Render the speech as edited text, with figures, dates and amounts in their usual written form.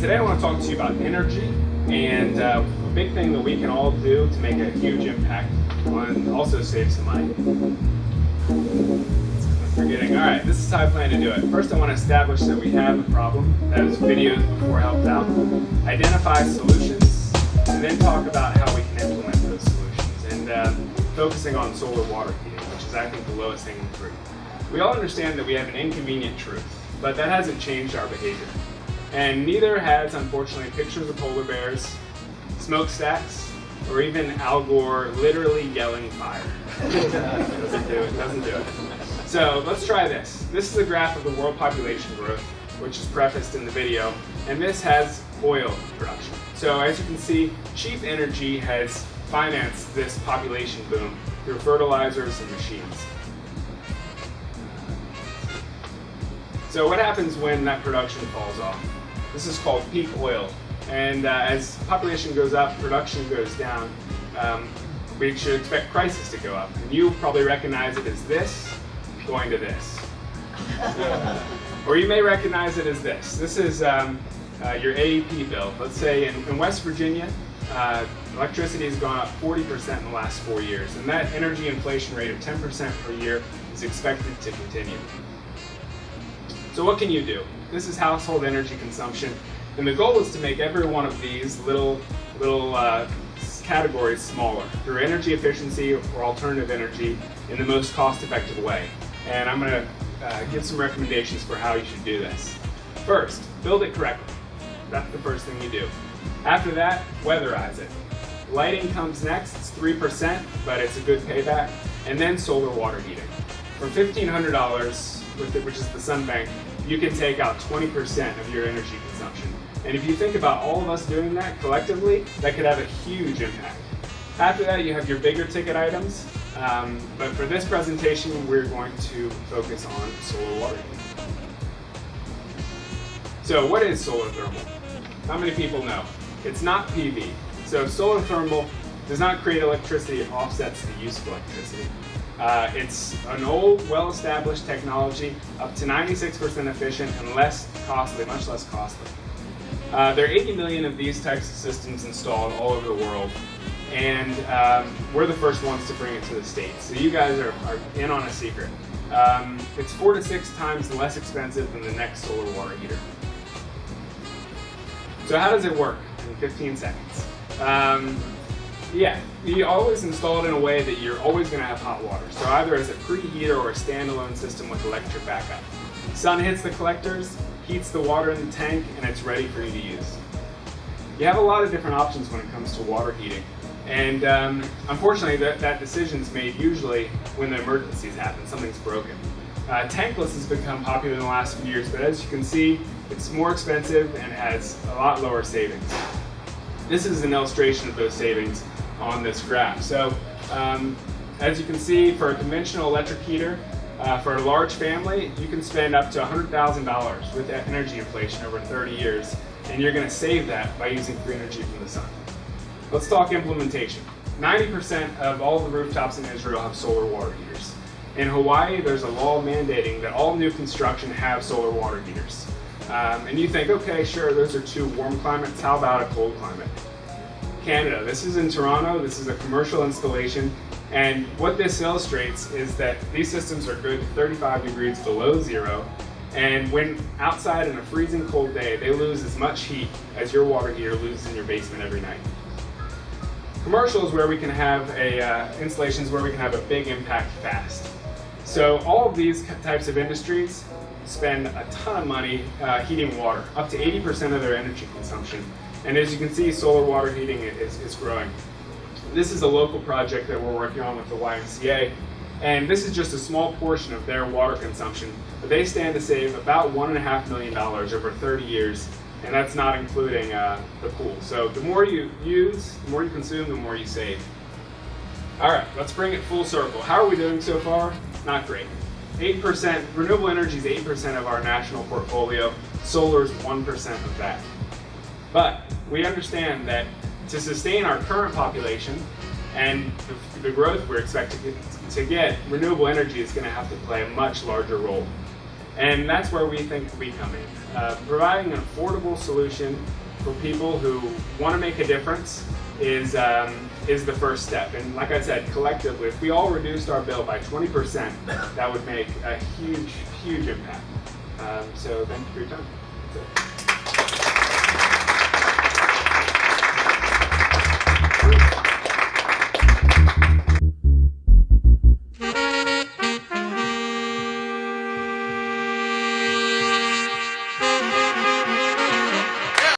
Today I want to talk to you about energy and a big thing that we can all do to make a huge impact and also save some money. Forgetting. All right, this is how I plan to do it. First, I want to establish that we have a problem, as videos before helped out, identify solutions, and then talk about how we can implement those solutions, and focusing on solar water heating, which is, I think, the lowest hanging fruit. We all understand that we have an inconvenient truth, but that hasn't changed our behavior. And neither has, unfortunately, pictures of polar bears, smokestacks, or even Al Gore literally yelling fire. Doesn't do it. So let's try this. This is a graph of the world population growth, which is prefaced in the video, and this has oil production. So as you can see, cheap energy has financed this population boom through fertilizers and machines. So what happens when that production falls off? This is called peak oil. And as population goes up, production goes down, we should expect prices to go up. And you probably recognize it as this going to this. Or you may recognize it as this. This is your AEP bill. Let's say in West Virginia, electricity has gone up 40% in the last 4 years. And that energy inflation rate of 10% per year is expected to continue. So what can you do? This is household energy consumption, and the goal is to make every one of these little categories smaller through energy efficiency or alternative energy in the most cost-effective way. And I'm going to give some recommendations for how you should do this. First, build it correctly. That's the first thing you do. After that, weatherize it. Lighting comes next. It's 3%, but it's a good payback. And then solar water heating. For $1,500, which is the Sunbank, you can take out 20% of your energy consumption. And if you think about all of us doing that collectively, that could have a huge impact. After that, you have your bigger ticket items. But for this presentation, we're going to focus on solar water heating. So what is solar thermal? How many people know? It's not PV. So solar thermal does not create electricity, it offsets the use of electricity. It's an old, well-established technology, up to 96% efficient and less costly, much less costly. There are 80 million of these types of systems installed all over the world, and we're the first ones to bring it to the States. So you guys are in on a secret. It's 4 to 6 times less expensive than the next solar water heater. So how does it work in 15 seconds? Yeah, you always install it in a way that you're always going to have hot water. So either as a preheater or a standalone system with electric backup. Sun hits the collectors, heats the water in the tank, and it's ready for you to use. You have a lot of different options when it comes to water heating. And unfortunately, that decision's made usually when the emergencies happen, something's broken. Tankless has become popular in the last few years, but as you can see, it's more expensive and has a lot lower savings. This is an illustration of those savings on this graph. So as you can see, for a conventional electric heater, for a large family, you can spend up to $100,000 with energy inflation over 30 years, and you're going to save that by using free energy from the sun. Let's talk implementation. 90% of all the rooftops in Israel have solar water heaters. In Hawaii, there's a law mandating that all new construction have solar water heaters. And you think, okay, sure, those are 2 warm climates. How about a cold climate? Canada. This is in Toronto. This is a commercial installation. And what this illustrates is that these systems are good 35 degrees below zero. And when outside in a freezing cold day, they lose as much heat as your water heater loses in your basement every night. Commercial is where we can have installations where we can have a big impact fast. So all of these types of industries spend a ton of money heating water, up to 80% of their energy consumption. And as you can see, solar water heating is growing. This is a local project that we're working on with the YMCA, and this is just a small portion of their water consumption, but they stand to save about $1.5 million over 30 years, and that's not including the pool. So the more you use, the more you consume, the more you save. All right, let's bring it full circle. How are we doing so far? Not great. 8%, renewable energy is 8% of our national portfolio. Solar is 1% of that. But we understand that to sustain our current population and the growth we're expecting to get, renewable energy is going to have to play a much larger role. And that's where we think we come in. Providing an affordable solution for people who want to make a difference is the first step. And like I said, collectively, if we all reduced our bill by 20%, that would make a huge, huge impact. So thank you for your time. That's it.